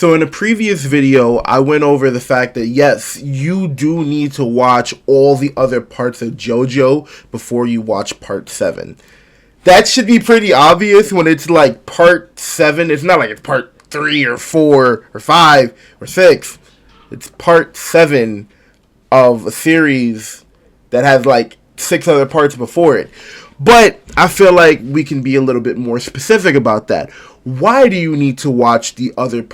So in a previous video, I went over the fact that yes, you do need to watch all the other parts of JoJo before you watch part 7. That should be pretty obvious when it's like part 7. It's not like it's part 3 or 4 or 5 or 6. It's part 7 of a series that has like 6 other parts before it. But I feel like we can be a little bit more specific about that. Why do you need to watch the other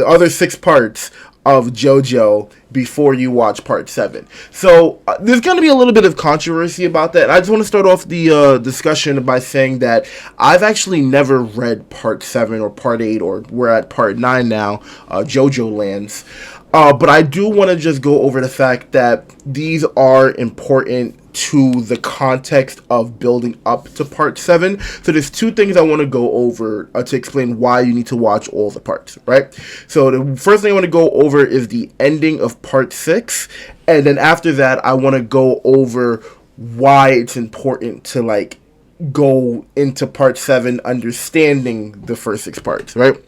other 6 parts of JoJo before you watch part 7? So there's going to be a little bit of controversy about that. I just want to start off the discussion by saying that I've actually never read part 7 or part 8, or we're at part 9 now, JoJo Lands. But I do want to just go over the fact that these are important to the context of building up to part 7. So there's 2 things I want to go over to explain why you need to watch all the parts, right? So the first thing I want to go over is the ending of part 6. And then after that, I want to go over why it's important to like go into part 7 understanding the first 6 parts, right?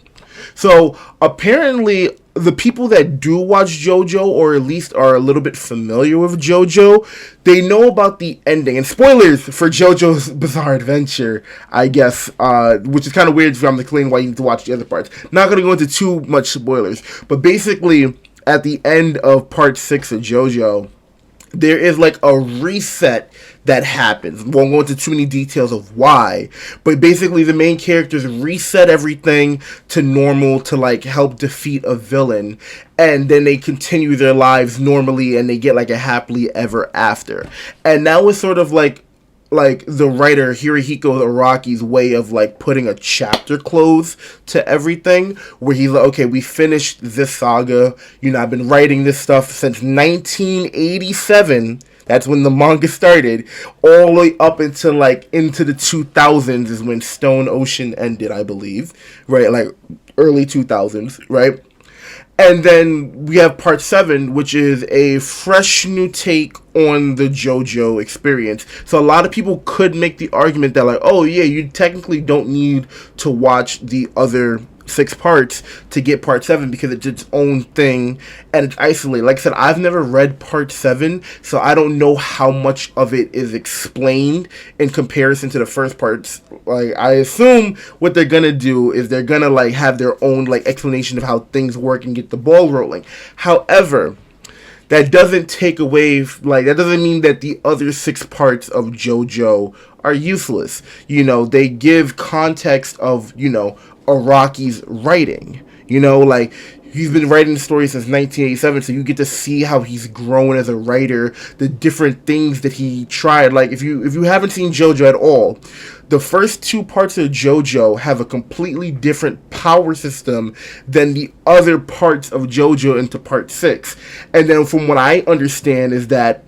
So apparently the people that do watch JoJo, or at least are a little bit familiar with JoJo, they know about the ending. And spoilers for JoJo's Bizarre Adventure, I guess, which is kind of weird if I'm explaining why you need to watch the other parts. Not going to go into too much spoilers, but basically at the end of part 6 of JoJo, there is like a reset that happens. Won't go into too many details of why, but basically the main characters reset everything to normal to like help defeat a villain, and then they continue their lives normally and they get like a happily ever after. And that was sort of like the writer Hirohiko Araki's way of like putting a chapter close to everything, where he's like, okay, we finished this saga. You know, I've been writing this stuff since 1987. That's when the manga started, all the way up until like into the 2000s is when Stone Ocean ended, I believe, right? Like early 2000s, right? And then we have part 7, which is a fresh new take on the JoJo experience. So a lot of people could make the argument that like, oh yeah, you technically don't need to watch the other 6 parts to get part 7 because it's its own thing and it's isolated. Like I said, I've never read part 7, so I don't know how much of it is explained in comparison to the first parts. Like, I assume what they're gonna do is they're gonna like have their own like explanation of how things work and get the ball rolling. However, that doesn't take away, like, that doesn't mean that the other 6 parts of JoJo are useless. You know, they give context of, you know, Araki's writing. You know, like, he's been writing stories since 1987, so you get to see how he's grown as a writer, the different things that he tried. Like, if you haven't seen JoJo at all, the first 2 parts of JoJo have a completely different power system than the other parts of JoJo into part 6. And then from what I understand is that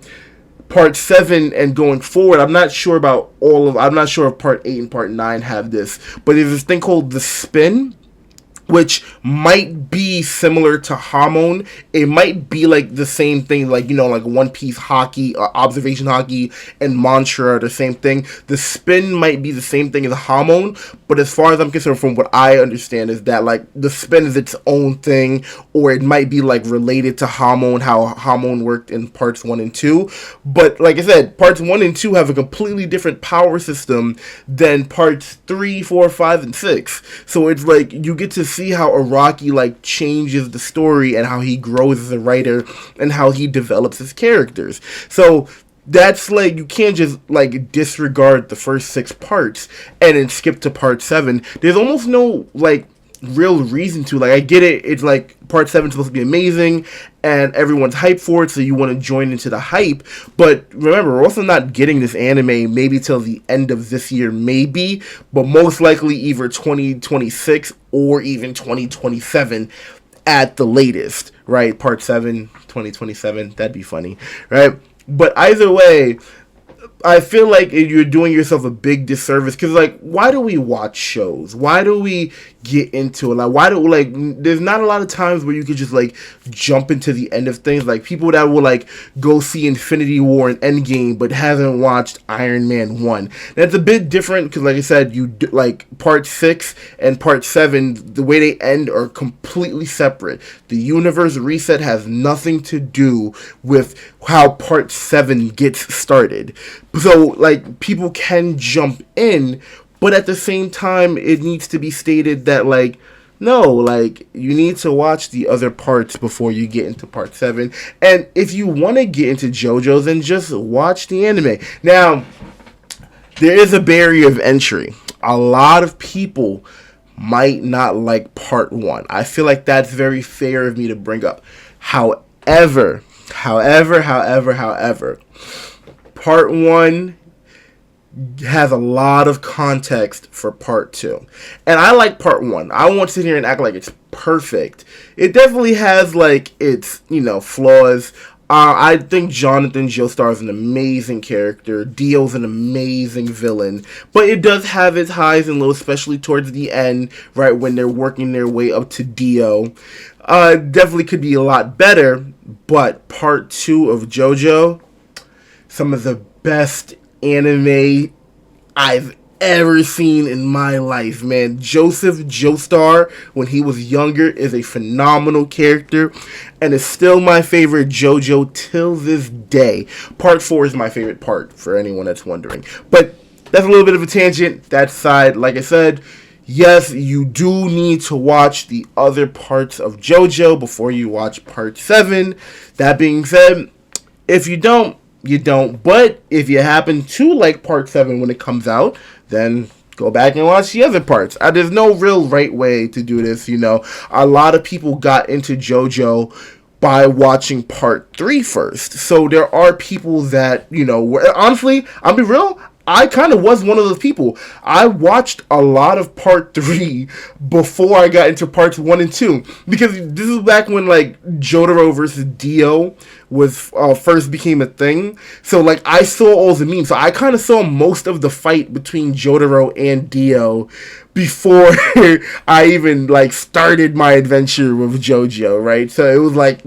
part 7 and going forward, I'm not sure if part 8 and part 9 have this, but there's this thing called the spin, which might be similar to Hamon. It might be like the same thing, like, you know, like One Piece hockey, observation hockey, and mantra are the same thing. The spin might be the same thing as Hamon, but as far as I'm concerned, from what I understand, is that like the spin is its own thing, or it might be like related to Hamon, how Hamon worked in parts 1 and 2. But like I said, parts 1 and 2 have a completely different power system than parts 3, 4, 5, and 6. So it's like you get to see how Araki like changes the story and how he grows as a writer and how he develops his characters. So that's like, you can't just like disregard the first 6 parts and then skip to part 7. There's almost no like real reason to. Like, I get it, it's like part 7 is supposed to be amazing and everyone's hyped for it, so you want to join into the hype. But remember, we're also not getting this anime maybe till the end of this year, maybe, but most likely either 2026 or even 2027 at the latest, right? Part 7, 2027, that'd be funny, right? But either way, I feel like you're doing yourself a big disservice, because, like, why do we watch shows? Why do we get into it. Like, why do, like, there's not a lot of times where you could just, like, jump into the end of things. Like, people that will, like, go see Infinity War and Endgame but hasn't watched Iron Man 1. That's a bit different because, like I said, like, part 6 and part 7, the way they end are completely separate. The universe reset has nothing to do with how part 7 gets started. So, like, people can jump in, but at the same time, it needs to be stated that, like, no, like, you need to watch the other parts before you get into part 7. And if you want to get into JoJo, then just watch the anime. Now, there is a barrier of entry. A lot of people might not like part 1. I feel like that's very fair of me to bring up. However, part 1 has a lot of context for part 2. And I like part 1. I won't sit here and act like it's perfect. It definitely has, like, its, flaws. I think Jonathan Joestar is an amazing character. Dio's an amazing villain. But it does have its highs and lows, especially towards the end, right, when they're working their way up to Dio. Definitely could be a lot better. But part 2 of JoJo, some of the best anime I've ever seen in my life, man. Joseph Joestar, when he was younger, is a phenomenal character and is still my favorite JoJo till this day. Part 4 is my favorite part, for anyone that's wondering. But that's a little bit of a tangent. That side, like I said, yes, you do need to watch the other parts of JoJo before you watch part 7. That being said, if you don't, you don't. But if you happen to like part 7 when it comes out, then go back and watch the other parts. There's no real right way to do this, A lot of people got into JoJo by watching part 3 first. So there are people that, honestly, I'll be real, I kind of was one of those people. I watched a lot of part 3 before I got into parts 1 and 2. Because this is back when, like, Jotaro versus Dio was first became a thing. So, like, I saw all the memes. So I kind of saw most of the fight between Jotaro and Dio before I even, like, started my adventure with JoJo, right? So it was like,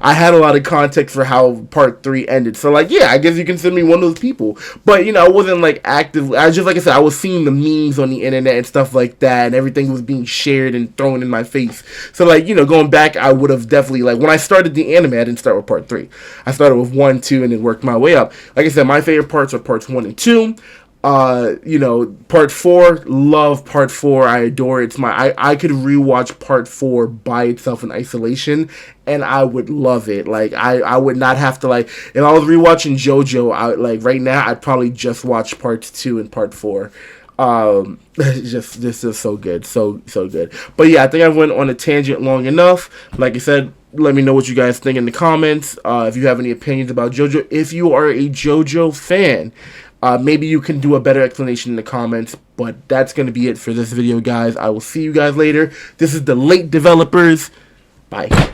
I had a lot of context for how part 3 ended. So, like, yeah, I guess you consider me one of those people. But, I wasn't, like, active. I just, like I said, I was seeing the memes on the internet and stuff like that, and everything was being shared and thrown in my face. So, like, going back, I would have definitely, like, when I started the anime, I didn't start with part 3. I started with 1, 2, and then worked my way up. Like I said, my favorite parts are parts 1 and 2. Part 4, love part 4. I adore it. I could rewatch part 4 by itself in isolation, and I would love it. Like, I would not have to, like, if I was rewatching JoJo, right now, I'd probably just watch parts 2 and part 4. This is so good, so good. But yeah, I think I went on a tangent long enough. Like I said, let me know what you guys think in the comments. If you have any opinions about JoJo, if you are a JoJo fan, maybe you can do a better explanation in the comments. But that's going to be it for this video, guys. I will see you guys later. This is the Late Developers. Bye.